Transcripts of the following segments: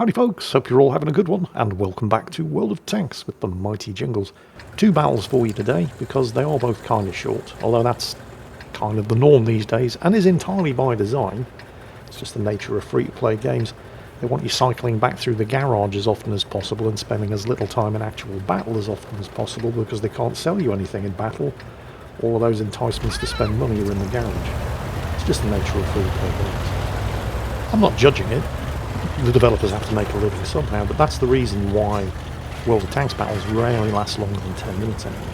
Howdy folks, hope you're all having a good one, and welcome back to World of Tanks with the Mighty Jingles. Two battles for you today, because they are both kind of short, although that's kind of the norm these days, and is entirely by design. It's just the nature of free-to-play games. They want you cycling back through the garage as often as possible and spending as little time in actual battle as often as possible, because they can't sell you anything in battle. All of those enticements to spend money are in the garage. It's just the nature of free-to-play games. I'm not judging it. The developers have to make a living somehow, but that's the reason why World of Tanks battles rarely last longer than 10 minutes anyway.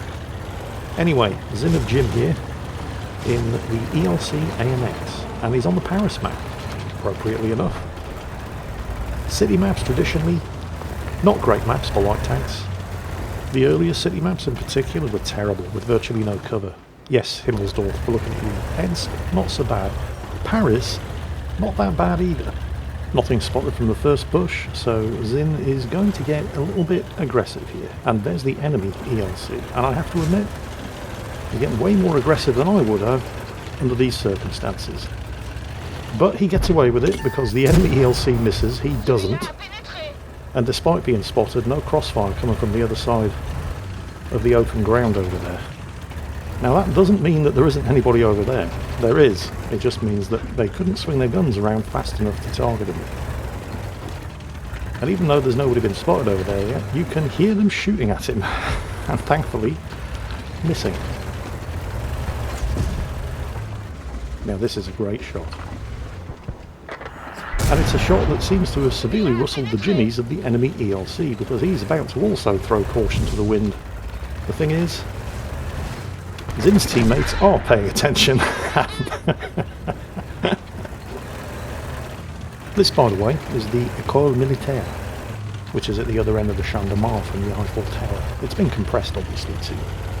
Anyway, Zin of Jim here in the ELC AMX, and he's on the Paris map, appropriately enough. City maps traditionally, not great maps for light tanks. The earlier city maps in particular were terrible, with virtually no cover. Yes, Himmelsdorf, we're looking at you. Hence, not so bad. Paris, not that bad either. Nothing spotted from the first push, so Zin is going to get a little bit aggressive here. And there's the enemy ELC, and I have to admit, he's getting way more aggressive than I would have under these circumstances. But he gets away with it because the enemy ELC misses, he doesn't. And despite being spotted, no crossfire coming from the other side of the open ground over there. Now that doesn't mean that there isn't anybody over there. There is. It just means that they couldn't swing their guns around fast enough to target him. And even though there's nobody been spotted over there yet, you can hear them shooting at him. And thankfully, missing. Now this is a great shot. And it's a shot that seems to have severely rustled the jimmies of the enemy ELC, because he's about to also throw caution to the wind. The thing is, Zin's teammates are paying attention. This, by the way, is the École Militaire, which is at the other end of the Champ de Mars from the Eiffel Tower. It's been compressed, obviously, to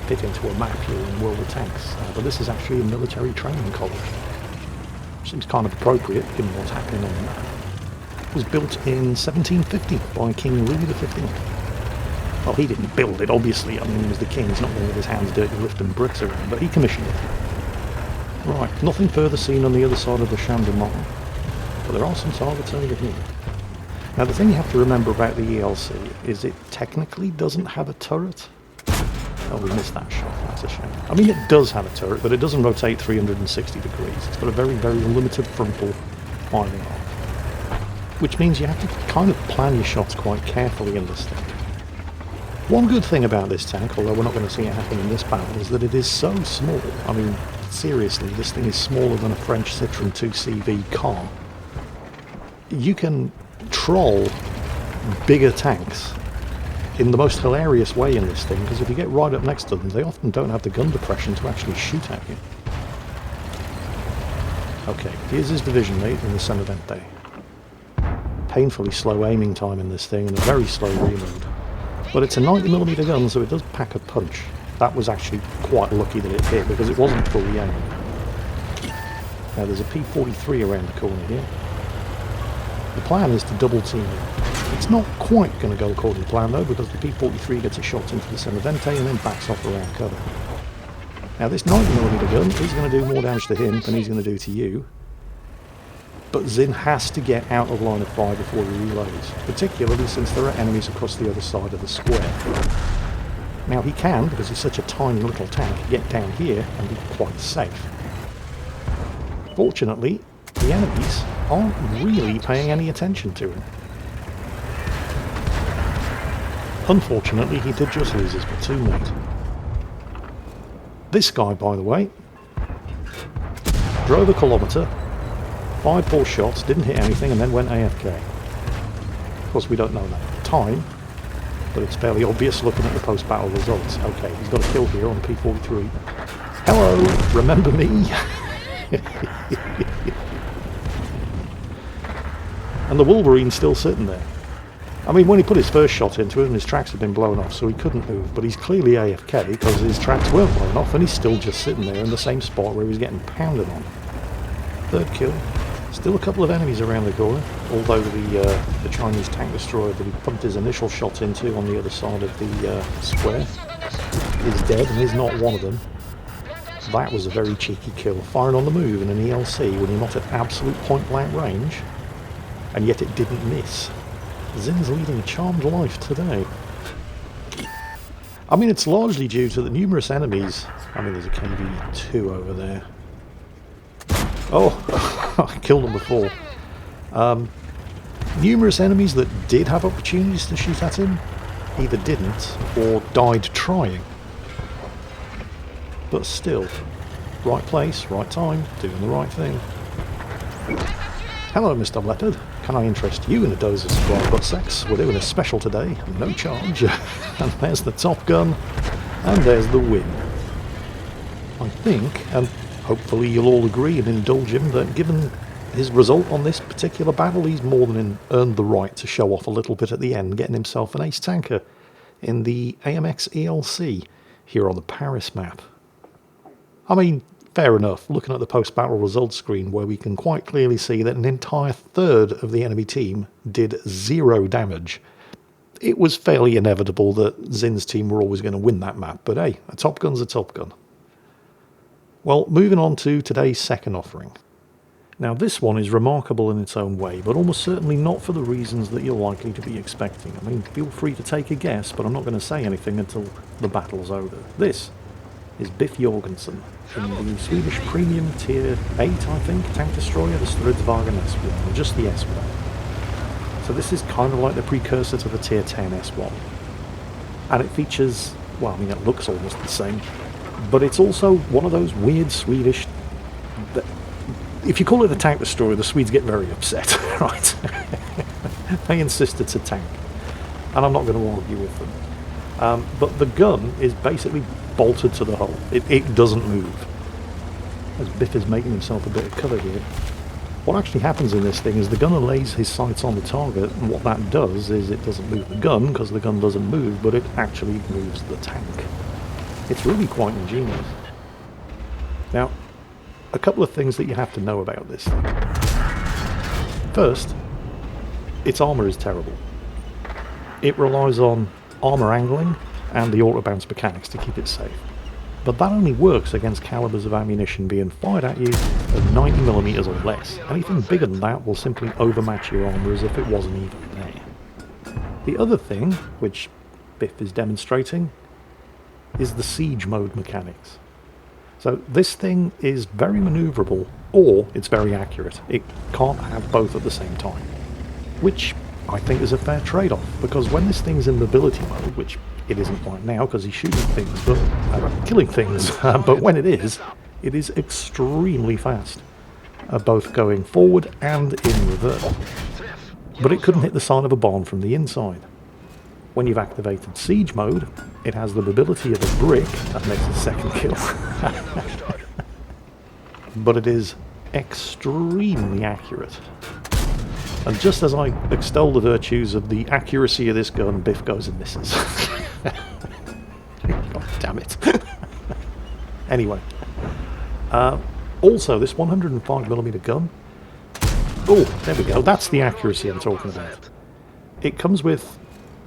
fit into a map here in World of Tanks, but this is actually a military training college. Seems kind of appropriate, given what's happening on the map. It was built in 1750 by King Louis XV. Well, he didn't build it, obviously. I mean, he was the king. He's not going to get his hands dirty lifting bricks around, but he commissioned it. Right, nothing further seen on the other side of the Champ de Mars, but there are some targets over here. Now, the thing you have to remember about the ELC is it technically doesn't have a turret. Oh, we missed that shot. That's a shame. I mean, it does have a turret, but it doesn't rotate 360 degrees. It's got a very, very limited frontal firing arc, which means you have to kind of plan your shots quite carefully in this thing. One good thing about this tank, although we're not going to see it happen in this battle, is that it is so small. I mean, seriously, this thing is smaller than a French Citroën 2CV car. You can troll bigger tanks in the most hilarious way in this thing, because if you get right up next to them, they often don't have the gun depression to actually shoot at you. Okay, here's his division mate in the Senevente. Painfully slow aiming time in this thing and a very slow reload. But it's a 90mm gun, so it does pack a punch. That was actually quite lucky that it hit, because it wasn't fully aimed. Now there's a P-43 around the corner here. The plan is to double team it. It's not quite going to go according to plan though, because the P-43 gets a shot into the Senevente and then backs off around cover. Now this 90mm gun is going to do more damage to him than he's going to do to you. But Zin has to get out of line of fire before he reloads, particularly since there are enemies across the other side of the square. Now he can, because he's such a tiny little tank, get down here and be quite safe. Fortunately, the enemies aren't really paying any attention to him. Unfortunately, he did just lose his platoon mate. This guy, by the way, drove a kilometre, fired 4 shots, didn't hit anything, and then went AFK. Of course, we don't know that at the time, but it's fairly obvious looking at the post-battle results. Okay, he's got a kill here on the P-43. Hello, remember me? And the Wolverine's still sitting there. I mean, when he put his first shot into him, his tracks had been blown off, so he couldn't move, but he's clearly AFK because his tracks weren't blown off, and he's still just sitting there in the same spot where he was getting pounded on. Third kill. Still a couple of enemies around the corner, although the Chinese tank destroyer that he pumped his initial shot into on the other side of the square is dead and is not one of them. That was a very cheeky kill, firing on the move in an ELC when you're not at absolute point blank range, and yet it didn't miss. Zin's leading a charmed life today. I mean, it's largely due to the numerous enemies. I mean, there's a KV2 over there. Oh, I killed him before. Numerous enemies that did have opportunities to shoot at him either didn't or died trying. But still, right place, right time, doing the right thing. Hello, Mr. Leopard. Can I interest you in a dose of surprise butt sex? We're doing a special today, no charge. And there's the Top Gun, and there's the win. I think, and hopefully you'll all agree and indulge him, that given his result on this particular battle, he's more than earned the right to show off a little bit at the end, getting himself an ace tanker in the AMX ELC here on the Paris map. I mean, fair enough, looking at the post-battle results screen where we can quite clearly see that an entire third of the enemy team did 0 damage. It was fairly inevitable that Zin's team were always going to win that map, but hey, a Top Gun's a Top Gun. Well, moving on to today's second offering. Now this one is remarkable in its own way, but almost certainly not for the reasons that you're likely to be expecting. I mean, feel free to take a guess, but I'm not going to say anything until the battle's over. This is Biff Jorgensen in the Swedish premium tier 8, I think, tank destroyer, the Stridsvagn S1, or just the S1. So this is kind of like the precursor to the tier 10 S1. And it features, well, I mean, it looks almost the same, but it's also one of those weird Swedish... If you call it a tank destroyer, the Swedes get very upset, right? They insist it's a tank, and I'm not going to argue with them. But the gun is basically bolted to the hull. It doesn't move. As Biff is making himself a bit of cover here. What actually happens in this thing is the gunner lays his sights on the target, and what that does is it doesn't move the gun, because the gun doesn't move, but it actually moves the tank. It's really quite ingenious. Now, a couple of things that you have to know about this thing. First, its armour is terrible. It relies on armour angling and the auto-bounce mechanics to keep it safe. But that only works against calibers of ammunition being fired at you at 90mm or less. Anything bigger than that will simply overmatch your armour as if it wasn't even there. The other thing, which Biff is demonstrating, is the siege mode mechanics. So this thing is very manoeuvrable, or it's very accurate. It can't have both at the same time, which I think is a fair trade-off, because when this thing's in mobility mode, which it isn't right now because he's shooting things, but killing things, but when it is extremely fast, both going forward and in reverse. But it couldn't hit the side of a barn from the inside. When you've activated siege mode, it has the mobility of a brick that makes a second kill. But it is extremely accurate. And just as I extol the virtues of the accuracy of this gun, Biff goes and misses. God damn it. Anyway. Also, this 105mm gun. Oh, there we go. That's the accuracy I'm talking about. It comes with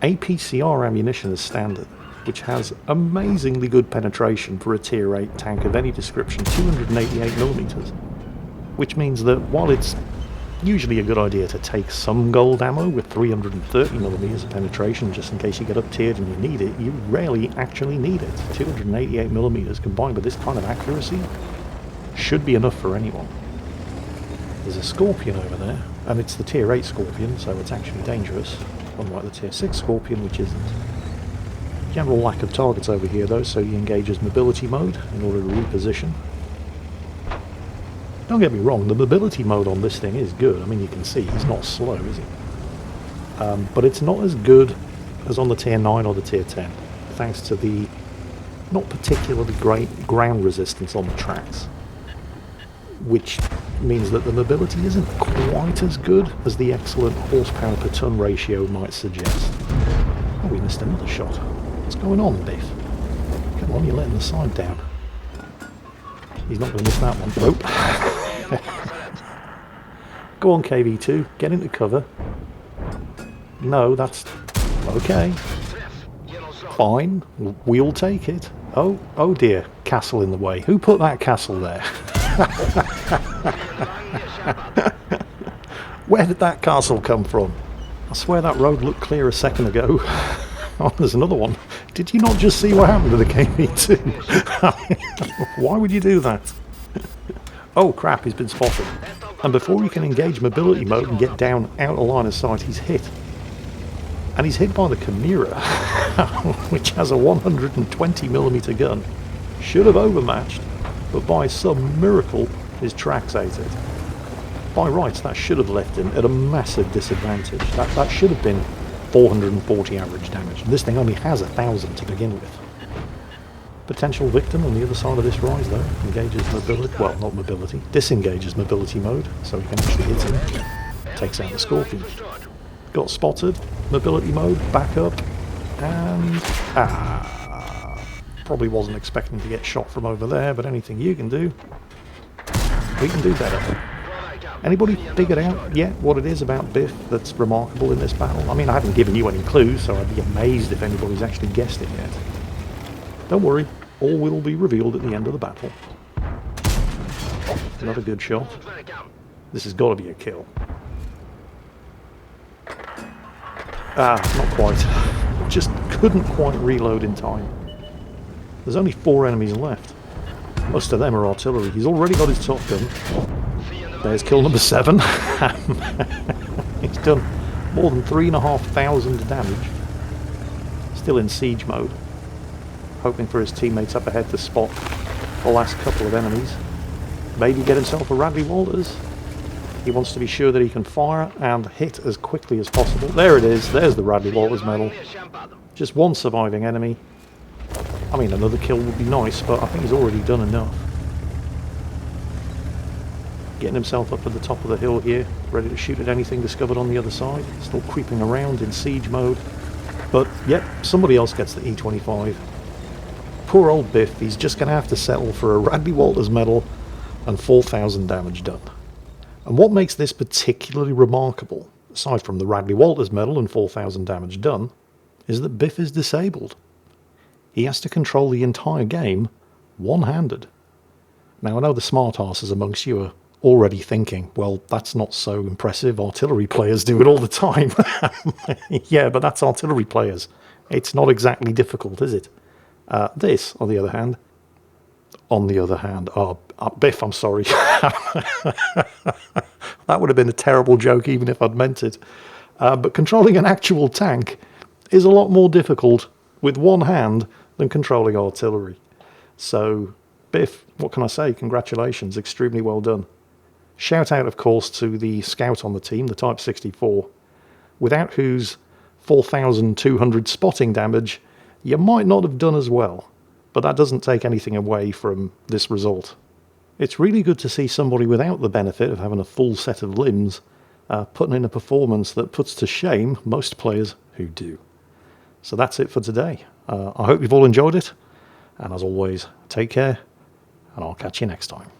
APCR ammunition as standard, which has amazingly good penetration for a tier 8 tank of any description, 288mm, which means that while it's usually a good idea to take some gold ammo with 330mm of penetration just in case you get up tiered and you need it, you rarely actually need it. 288mm combined with this kind of accuracy should be enough for anyone. There's a Scorpion over there, and it's the tier 8 Scorpion, so it's actually dangerous, unlike the tier 6 Scorpion, which isn't. General lack of targets over here though, so he engages mobility mode in order to reposition. Don't get me wrong, the mobility mode on this thing is good. I mean, you can see he's not slow, is he? But it's not as good as on the tier 9 or the tier 10, thanks to the not particularly great ground resistance on the tracks, which means that the mobility isn't quite as good as the excellent horsepower per ton ratio might suggest. Oh, we missed another shot. What's going on, Biff? Come on, you're letting the side down. He's not going to miss that one. Nope. Go on, KV2. Get into cover. No, that's... okay. Fine. We'll take it. Oh dear. Castle in the way. Who put that castle there? Where did that castle come from? I swear that road looked clear a second ago. Oh, there's another one. Did you not just see what happened to the KV2? Why would you do that? Oh crap, he's been spotted. And before he can engage mobility mode and get down out of line of sight, he's hit. And he's hit by the Chimera, which has a 120mm gun. Should have overmatched, but by some miracle, his tracks ate it. By rights, that should have left him at a massive disadvantage. That should have been 440 average damage. This thing only has 1,000 to begin with. Potential victim on the other side of this rise, though. Engages mobility, well, not mobility, disengages mobility mode, so he can actually hit him. Takes out the Scorpion. Got spotted, mobility mode, back up, and... probably wasn't expecting to get shot from over there, but anything you can do, we can do better. Anybody figured out yet what it is about Biff that's remarkable in this battle? I mean, I haven't given you any clues, so I'd be amazed if anybody's actually guessed it yet. Don't worry, all will be revealed at the end of the battle. Another good shot. This has got to be a kill. Not quite. Just couldn't quite reload in time. There's only 4 enemies left. Most of them are artillery. He's already got his top gun. There's kill number 7. He's done more than 3,500 damage. Still in siege mode. Hoping for his teammates up ahead to spot the last couple of enemies. Maybe get himself a Radley Walters. He wants to be sure that he can fire and hit as quickly as possible. There it is. There's the Radley Walters medal. Just one surviving enemy. I mean, another kill would be nice, but I think he's already done enough. Getting himself up at the top of the hill here, ready to shoot at anything discovered on the other side. Still creeping around in siege mode. But, yep, somebody else gets the E25. Poor old Biff, he's just going to have to settle for a Radley Walters medal and 4,000 damage done. And what makes this particularly remarkable, aside from the Radley Walters medal and 4,000 damage done, is that Biff is disabled. He has to control the entire game one-handed. Now, I know the smart-asses amongst you are already thinking, well, that's not so impressive, artillery players do it all the time. Yeah, but that's artillery players. It's not exactly difficult, is it? This, on the other hand, Biff, I'm sorry. That would have been a terrible joke even if I'd meant it. But controlling an actual tank is a lot more difficult with one hand than controlling artillery. So, Biff, what can I say? Congratulations, extremely well done. Shout out, of course, to the scout on the team, the Type 64, without whose 4,200 spotting damage, you might not have done as well. But that doesn't take anything away from this result. It's really good to see somebody without the benefit of having a full set of limbs putting in a performance that puts to shame most players who do. So that's it for today. I hope you've all enjoyed it. And as always, take care, and I'll catch you next time.